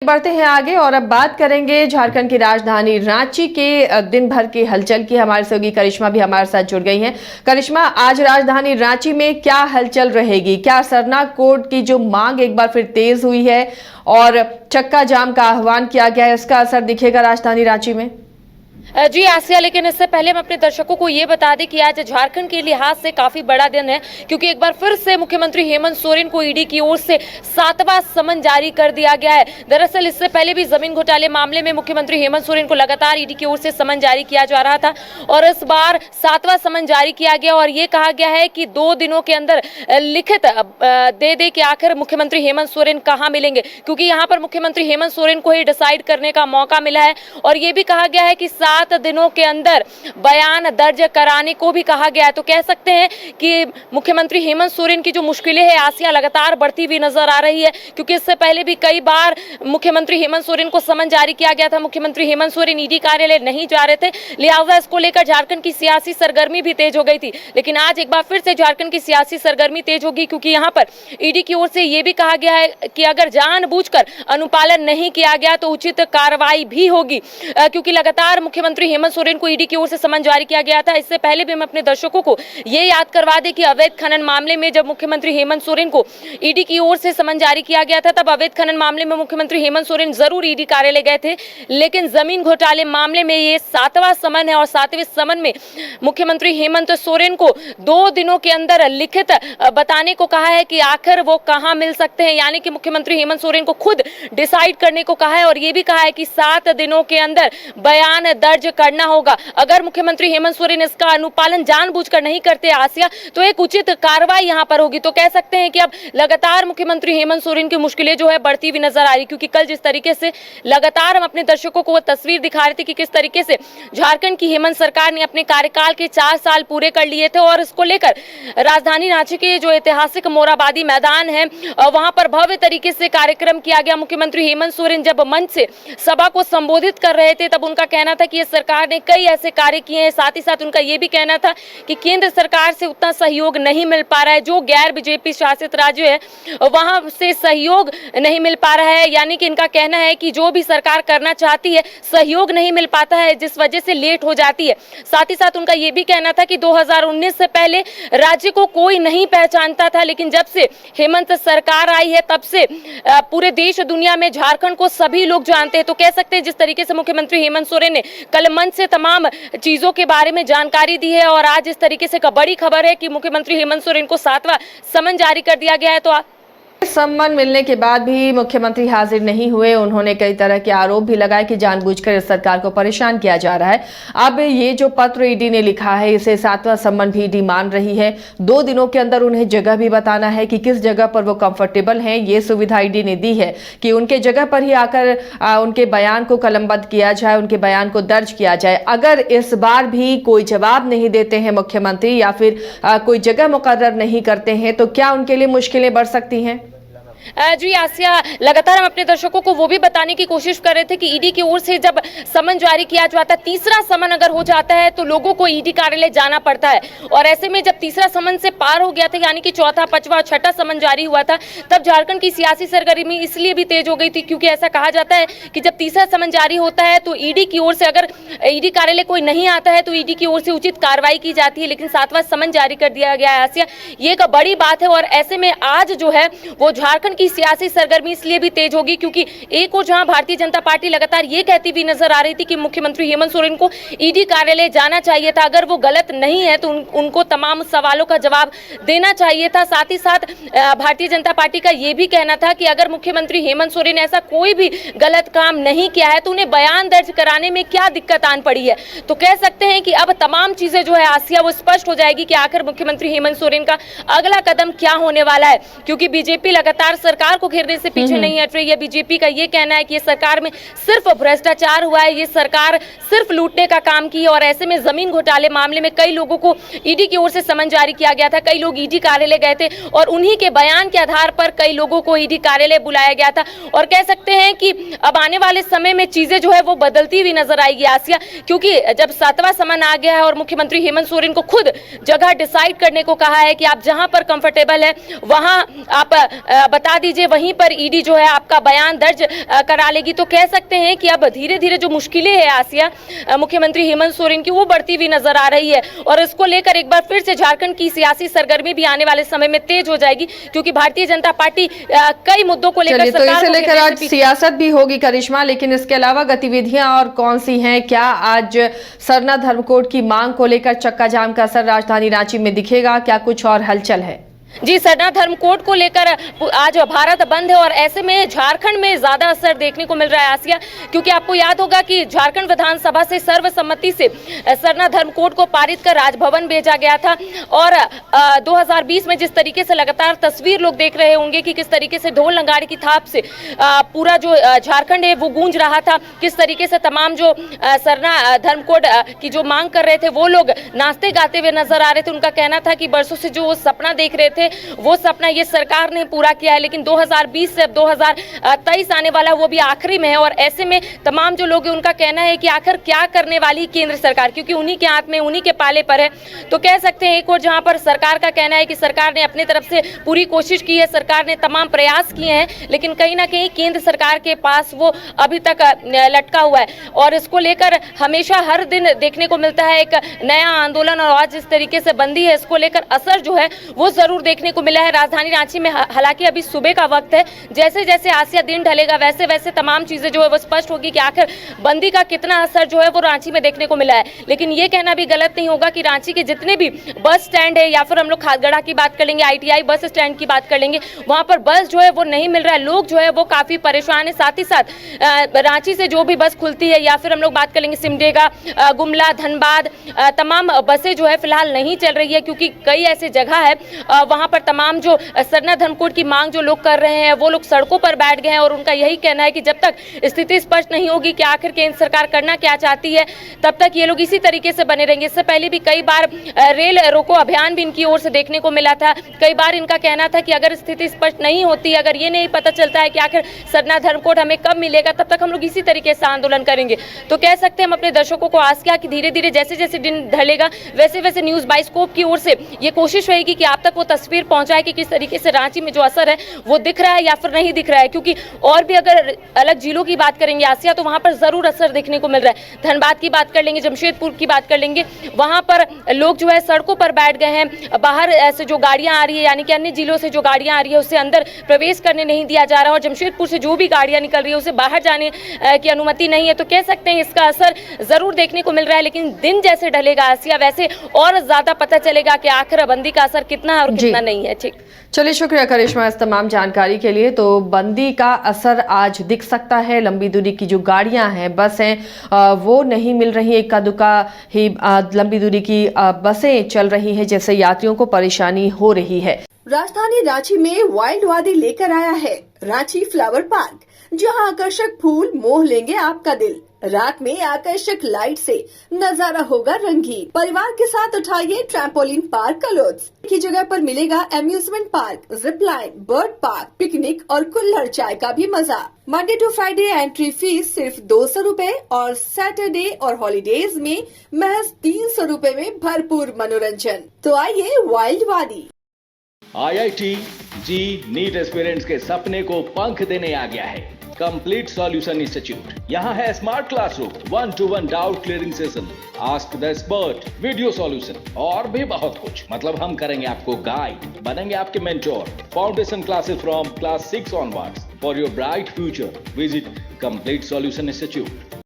बढ़ते हैं आगे और अब बात करेंगे झारखंड की राजधानी रांची के दिन भर की हलचल की। हमारे सहयोगी करिश्मा भी हमारे साथ जुड़ गई हैं। करिश्मा, आज राजधानी रांची में क्या हलचल रहेगी? क्या सरना कोड की जो मांग एक बार फिर तेज हुई है और चक्का जाम का आह्वान किया गया है, इसका असर दिखेगा राजधानी रांची में? जी आसिया, लेकिन इससे पहले हम अपने दर्शकों को ये बता दें कि आज झारखंड के लिहाज से काफी बड़ा दिन है, क्योंकि एक बार फिर से मुख्यमंत्री हेमंत सोरेन को ईडी की ओर से 7वां समन जारी कर दिया गया है। दरअसल इससे पहले भी जमीन घोटाले मामले में मुख्यमंत्री हेमंत सोरेन को लगातार ईडी की ओर से समन जारी किया जा रहा था और इस बार 7वां समन जारी किया गया और ये कहा गया है कि 2 दिनों के अंदर लिखित दे कि आखिर मुख्यमंत्री हेमंत सोरेन कहाँ मिलेंगे, क्योंकि यहाँ पर मुख्यमंत्री हेमंत सोरेन को ही डिसाइड करने का मौका मिला है। और ये भी कहा गया है कि 7 दिनों के अंदर बयान दर्ज कराने को भी कहा गया है। तो कह सकते हैं कि मुख्यमंत्री हेमंत सोरेन की जो मुश्किलें हैं आसिया लगातार बढ़ती हुई नजर आ रही है, क्योंकि इससे पहले भी कई बार मुख्यमंत्री हेमंत सोरेन को समन जारी किया गया था। मुख्यमंत्री हेमंत सोरेन ईडी कार्यालय नहीं जा रहे थे, लिहाजा इसको लेकर झारखंड की सियासी सरगर्मी भी तेज हो गई थी। लेकिन आज एक बार फिर से झारखंड की सियासी सरगर्मी तेज होगी, क्योंकि यहाँ पर ईडी की ओर से यह भी कहा गया है कि अगर जानबूझकर अनुपालन नहीं किया गया तो उचित कार्रवाई भी होगी, क्योंकि लगातार मुख्यमंत्री हेमंत सोरेन को ईडी की ओर से समन जारी किया गया था। इससे पहले भी हम अपने दर्शकों को ये याद करवा दें कि अवैध खनन मामले में जब मुख्यमंत्री हेमंत सोरेन को ईडी की ओर से समन जारी किया गया था, तब अवैध खनन मामले में मुख्यमंत्री हेमंत सोरेन जरूर ईडी कार्यालय गए थे, लेकिन जमीन घोटाले मामले में ये 7वां समन है और 7वें समन में मुख्यमंत्री हेमंत सोरेन को 2 दिनों के अंदर लिखित बताने को कहा है कि आखिर वो कहां मिल सकते हैं, यानी कि मुख्यमंत्री हेमंत सोरेन को खुद डिसाइड करने को कहा है। और ये भी कहा है कि 7 दिनों के अंदर बयान दर्ज करना होगा। अगर मुख्यमंत्री हेमंत सोरेन इसका अनुपालन जानबूझकर नहीं करते आसिया, तो एक उचित कार्रवाई यहां पर होगी। तो कह सकते हैं कि अब लगातार मुख्यमंत्री हेमंत सोरेन की मुश्किलें जो है बढ़ती हुई नजर आ रही, क्योंकि कल जिस तरीके से लगातार हम अपने दर्शकों को वो तस्वीर दिखा रहे थे कि किस तरीके से झारखंड की हेमंत सरकार ने अपने कार्यकाल के 4 साल पूरे कर लिए थे और इसको लेकर राजधानी रांची के जो ऐतिहासिक मोरहाबादी मैदान है वहां पर भव्य तरीके से कार्यक्रम किया गया। मुख्यमंत्री हेमंत सोरेन जब मंच से सभा को संबोधित कर रहे थे, तब उनका कहना था कि ये सरकार ने कई ऐसे कार्य किए हैं। साथ ही साथ उनका यह भी कहना था कि केंद्र सरकार से उतना सहयोग नहीं मिल पा रहा है, जो गैर बीजेपी शासित राज्य है वहां से सहयोग नहीं मिल पा रहा है, यानी कि इनका कहना है कि जो भी सरकार करना चाहती है सहयोग नहीं मिल पाता है, जिस वजह से लेट हो जाती है। साथ ही साथ उनका यह भी कहना था कि 2019 से पहले राज्य को कोई नहीं पहचानता था, लेकिन जब से हेमंत सरकार आई है तब से पूरे देश दुनिया में झारखंड को सभी लोग जानते हैं। तो कह सकते हैं जिस तरीके से मुख्यमंत्री हेमंत सोरेन ने कल मंच से तमाम चीजों के बारे में जानकारी दी है और आज इस तरीके से बड़ी खबर है कि मुख्यमंत्री हेमंत सोरेन को 7वां समन जारी कर दिया गया है। तो सम्मान मिलने के बाद भी मुख्यमंत्री हाजिर नहीं हुए। उन्होंने कई तरह के आरोप भी लगाए कि जानबूझकर इस सरकार को परेशान किया जा रहा है। अब ये जो पत्र ईडी ने लिखा है, इसे 7वां सम्मन भी ईडी मान रही है। 2 दिनों के अंदर उन्हें जगह भी बताना है कि किस जगह पर वो कंफर्टेबल हैं। ये सुविधा ईडी ने दी है कि उनके जगह पर ही आकर उनके बयान को कलमबद्ध किया जाए, उनके बयान को दर्ज किया जाए। अगर इस बार भी कोई जवाब नहीं देते हैं मुख्यमंत्री या फिर कोई जगह मुकर्रर नहीं करते हैं, तो क्या उनके लिए मुश्किलें बढ़ सकती हैं? जी आसिया, लगातार हम अपने दर्शकों को वो भी बताने की कोशिश कर रहे थे कि ईडी की ओर से जब समन जारी किया जाता है, तीसरा समन अगर हो जाता है तो लोगों को ईडी कार्यालय जाना पड़ता है। और ऐसे में जब तीसरा समन से पार हो गया था, यानी कि चौथा, 5वां और 6ठा समन जारी हुआ था, तब झारखंड की सियासी सरगर्मी इसलिए भी तेज हो गई थी, क्योंकि ऐसा कहा जाता है कि जब तीसरा समन जारी होता है तो ईडी की ओर से अगर ईडी कार्यालय कोई नहीं आता है तो ईडी की ओर से उचित कार्रवाई की जाती है। लेकिन 7वां समन जारी कर दिया गया है आसिया, ये एक बड़ी बात है। और ऐसे में आज जो है वो झारखंड की सियासी सरगर्मी इसलिए भी तेज होगी, क्योंकि एक और जहां भारतीय जनता पार्टी लगातार ये कहती हुई नजर आ रही थी कि मुख्यमंत्री हेमंत सोरेन को ईडी कार्यालय जाना चाहिए था, अगर वो गलत नहीं है तो उनको तमाम सवालों का जवाब देना चाहिए था। साथ ही साथ भारतीय जनता पार्टी का ये भी कहना था कि अगर मुख्यमंत्री हेमंत सोरेन ऐसा कोई भी गलत काम नहीं किया है तो उन्हें बयान दर्ज कराने में क्या दिक्कत आन पड़ी है। तो कह सकते हैं कि अब तमाम चीजें जो है आसिया वो स्पष्ट हो जाएगी कि आखिर मुख्यमंत्री हेमंत सोरेन का अगला कदम क्या होने वाला है, क्योंकि बीजेपी लगातार सरकार को घेरने से पीछे नहीं हट रही है। बीजेपी का ये कहना है कि ये सरकार में सिर्फ भ्रष्टाचार हुआ है, ये सरकार सिर्फ लूटने का काम की है। और ऐसे में जमीन घोटाले मामले में कई लोगों को ईडी की ओर से समन जारी किया गया था, कई लोग ईडी कार्यालय गए थे और उन्हीं के बयान के आधार पर कई लोगों को ईडी कार्यालय बुलाया गया था। और कह सकते हैं कि अब आने वाले समय में चीजें जो है वो बदलती हुई नजर आएगी आसिया, क्योंकि जब 7वां समन आ गया है और मुख्यमंत्री हेमंत सोरेन को खुद जगह डिसाइड करने को कहा है कि आप जहां पर कंफर्टेबल है वहां आप बता बता दीजिए, वहीं पर ईडी जो है आपका बयान दर्ज करा लेगी। तो कह सकते हैं कि अब धीरे धीरे जो मुश्किलें है आसिया मुख्यमंत्री हेमंत सोरेन की, वो बढ़ती हुई नजर आ रही है। और इसको लेकर एक बार फिर से झारखंड की सियासी सरगर्मी भी आने वाले समय में तेज हो जाएगी, क्योंकि भारतीय जनता पार्टी कई मुद्दों को लेकर तो इसे लेकर आज सियासत भी होगी करिश्मा, लेकिन इसके अलावा गतिविधियां और कौन सी हैं? क्या आज सरना धर्मकोड की मांग को लेकर चक्का जाम का असर राजधानी रांची में दिखेगा? क्या कुछ और हलचल है? जी, सरना धर्म कोड को लेकर आज भारत बंद है और ऐसे में झारखंड में ज्यादा असर देखने को मिल रहा है आसिया, क्योंकि आपको याद होगा कि झारखंड विधानसभा से सर्वसम्मति से सरना धर्म कोड को पारित कर राजभवन भेजा गया था। और 2020 में जिस तरीके से लगातार तस्वीर लोग देख रहे होंगे कि किस तरीके से ढोल नगाड़े की थाप से पूरा जो झारखंड है वो गूंज रहा था, किस तरीके से तमाम जो सरना धर्म कोड की जो मांग कर रहे थे वो लोग नाचते गाते हुए नजर आ रहे थे। उनका कहना था कि बरसों से जो सपना देख रहे थे वो सपना ये सरकार ने पूरा किया है, लेकिन 2020 से 2023 आने वाला वो भी आखिरी में है। और ऐसे में तमाम जो लोग हैं उनका कहना है कि आखिर क्या करने वाली केंद्र सरकार, क्योंकि उन्हीं के हाथ में, उन्हीं के पाले पर है। तो कह सकते हैं एक और जहां पर सरकार का कहना है कि सरकार ने अपनी तरफ से पूरी कोशिश की है, सरकार ने तमाम प्रयास किए हैं, लेकिन कहीं ना कहीं केंद्र सरकार के पास वो अभी तक लटका हुआ है। और इसको लेकर हमेशा हर दिन देखने को मिलता है एक नया आंदोलन, और आज जिस तरीके से बंदी है इसको लेकर असर जो है वो जरूर देखने को मिला है राजधानी रांची में। हालांकि अभी सुबह का वक्त है, जैसे जैसे आसिया दिन ढलेगा वैसे वैसे तमाम चीजें जो है वो स्पष्ट होगी कि आखिर बंदी का कितना असर जो है वो रांची में देखने को मिला है। लेकिन ये कहना भी गलत नहीं होगा कि रांची के जितने भी बस स्टैंड है, या फिर हम लोग खादगड़ा की बात कर लेंगे, ITI बस स्टैंड की बात कर लेंगे, वहां पर बस जो है वो नहीं मिल रहा है, लोग जो है वो काफी परेशान है। साथ ही साथ रांची से जो भी बस खुलती है, या फिर हम लोग बात कर लेंगे सिमडेगा, गुमला, धनबाद, तमाम बसें जो है फिलहाल नहीं चल रही है, क्योंकि कई ऐसे जगह है वहां पर तमाम जो सरना धर्म कोड की मांग जो लोग कर रहे हैं वो लोग सड़कों पर बैठ गए हैं। और उनका यही कहना है कि जब तक स्थिति स्पष्ट नहीं होगी कि आखिर केंद्र सरकार करना क्या चाहती है, तब तक ये लोग इसी तरीके से बने रहेंगे। इससे पहले भी कई बार रेल रोको अभियान भी इनकी ओर से देखने को मिला था। कई बार इनका कहना था कि अगर स्थिति स्पष्ट नहीं होती, अगर ये नहीं पता चलता है कि आखिर सरना धर्म कोड हमें कब मिलेगा, तब तक हम लोग इसी तरीके से आंदोलन करेंगे। तो कह सकते हैं हम अपने दर्शकों को आस किया कि धीरे धीरे जैसे जैसे दिन ढलेगा वैसे वैसे न्यूज बाइस्कोप की ओर से ये कोशिश रहेगी कि आप तक वो तस्वीर पहुंचाए कि किस तरीके से रांची में जो असर है वो दिख रहा है या फिर नहीं दिख रहा है। क्योंकि और भी अगर अलग जिलों की बात करेंगे आसिया, तो वहां पर जरूर असर देखने को मिल रहा है। धनबाद की बात कर लेंगे, जमशेदपुर की बात कर लेंगे, वहां पर लोग जो है सड़कों पर बैठ गए हैं। बाहर से जो गाड़ियां आ रही है, यानी कि अन्य जिलों से जो गाड़ियां आ रही है उससे अंदर प्रवेश करने नहीं दिया जा रहा, और जमशेदपुर से जो भी गाड़ियां निकल रही है उसे बाहर जाने की अनुमति नहीं है। तो कह सकते हैं इसका असर जरूर देखने को मिल रहा है, लेकिन दिन जैसे ढलेगा आसिया वैसे और ज्यादा पता चलेगा कि आखिर बंदी का असर कितना है और कितना नहीं है। ठीक, चलिए शुक्रिया करिश्मा इस तमाम जानकारी के लिए। तो बंदी का असर आज दिख सकता है, लंबी दूरी की जो गाड़ियां हैं, बस हैं, वो नहीं मिल रही, इक्का दुक्का ही लंबी दूरी की बसें चल रही हैं, जिससे यात्रियों को परेशानी हो रही है। राजधानी रांची में वाइल्ड वादी लेकर आया है रांची फ्लावर पार्क, जहां आकर्षक फूल मोह लेंगे आपका दिल। रात में आकर्षक लाइट से नजारा होगा रंगीन। परिवार के साथ उठाइए ट्रैम्पोलिन पार्क का लुत्फ। की जगह पर मिलेगा amusement park, zip line, bird park, picnic और कुल्हड़ चाय का भी मजा। Monday to Friday entry fee सिर्फ 200 रूपए और सैटरडे और हॉलीडेज में महज 300 रूपए में भरपूर मनोरंजन। तो आइए वाइल्ड वादी। IIT जी नीट एस्पिरेंट्स के सपने को पंख देने आ गया है कंप्लीट सॉल्यूशन इंस्टीट्यूट। यहाँ है smart classroom, 1-to-1 doubt clearing session, ask the expert, video solution और भी बहुत कुछ। मतलब हम करेंगे आपको गाइड, बनेंगे आपके mentor. Foundation classes from class 6 onwards for your bright future. Visit complete solution institute.